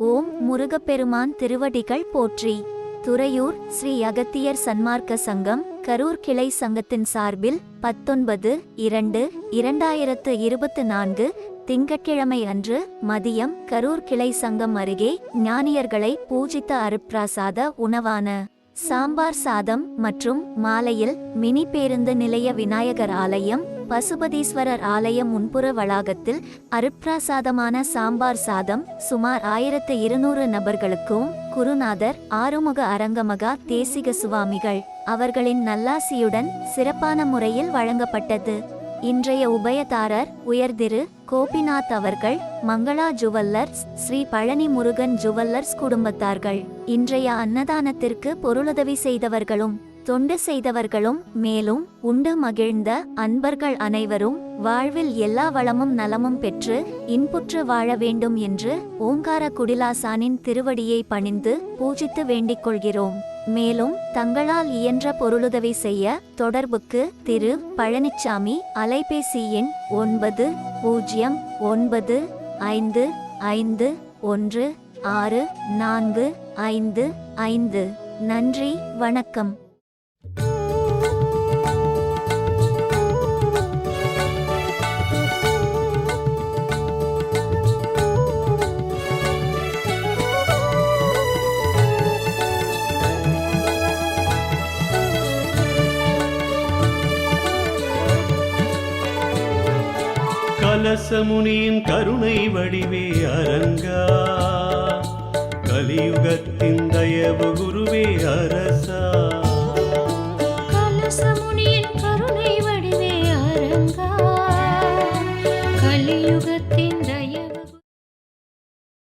ஓம் முருகப்பெருமான் திருவடிகள் போற்றி. துறையூர் ஸ்ரீ அகத்தியர் சன்மார்க்க சங்கம் கரூர் கிளை சங்கத்தின் சார்பில் 19/2/2024 திங்கட்கிழமை அன்று மதியம் கரூர் கிளை சங்கம் அருகே ஞானியர்களை பூஜித்த அருட்பிரசாத உணவான சாம்பார் சாதம் மற்றும் மாலையில் மினி பேருந்து நிலைய விநாயகர் ஆலயம் பசுபதீஸ்வரர் ஆலயம் முன்புற வளாகத்தில் அருட்பிரசாதமான சாம்பார் சாதம் சுமார் 1200 நபர்களுக்கும் குருநாதர் ஆறுமுக அரங்கமகா தேசிக சுவாமிகள் அவர்களின் நல்லாசியுடன் சிறப்பான முறையில் வழங்கப்பட்டது. இன்றைய உபயதாரர் உயர்திரு கோபிநாத் அவர்கள், மங்களா ஜுவல்லர்ஸ், ஸ்ரீ பழனி முருகன் ஜுவல்லர்ஸ் குடும்பத்தார்கள். இன்றைய அன்னதானத்திற்கு பொருளுதவி செய்தவர்களும் தொண்டு செய்தவர்களும் மேலும் உண்டு மகிழ்ந்த அன்பர்கள் அனைவரும் வாழ்வில் எல்லா வளமும் நலமும் பெற்று இன்புற்று வாழ வேண்டும் என்று ஓங்கார குடிலாசானின் திருவடியை பணிந்து பூஜித்து வேண்டிக் கொள்கிறோம். மேலும் தங்களால் இயன்ற பொருளுதவி செய்ய தொடர்புக்கு திரு பழனிச்சாமி, அலைபேசி எண் 9095516455. நன்றி, வணக்கம். கலசமுனியின் கருணை வடிவே அரங்கா, கலியுகத்தின் தயவு குருவே அரசா.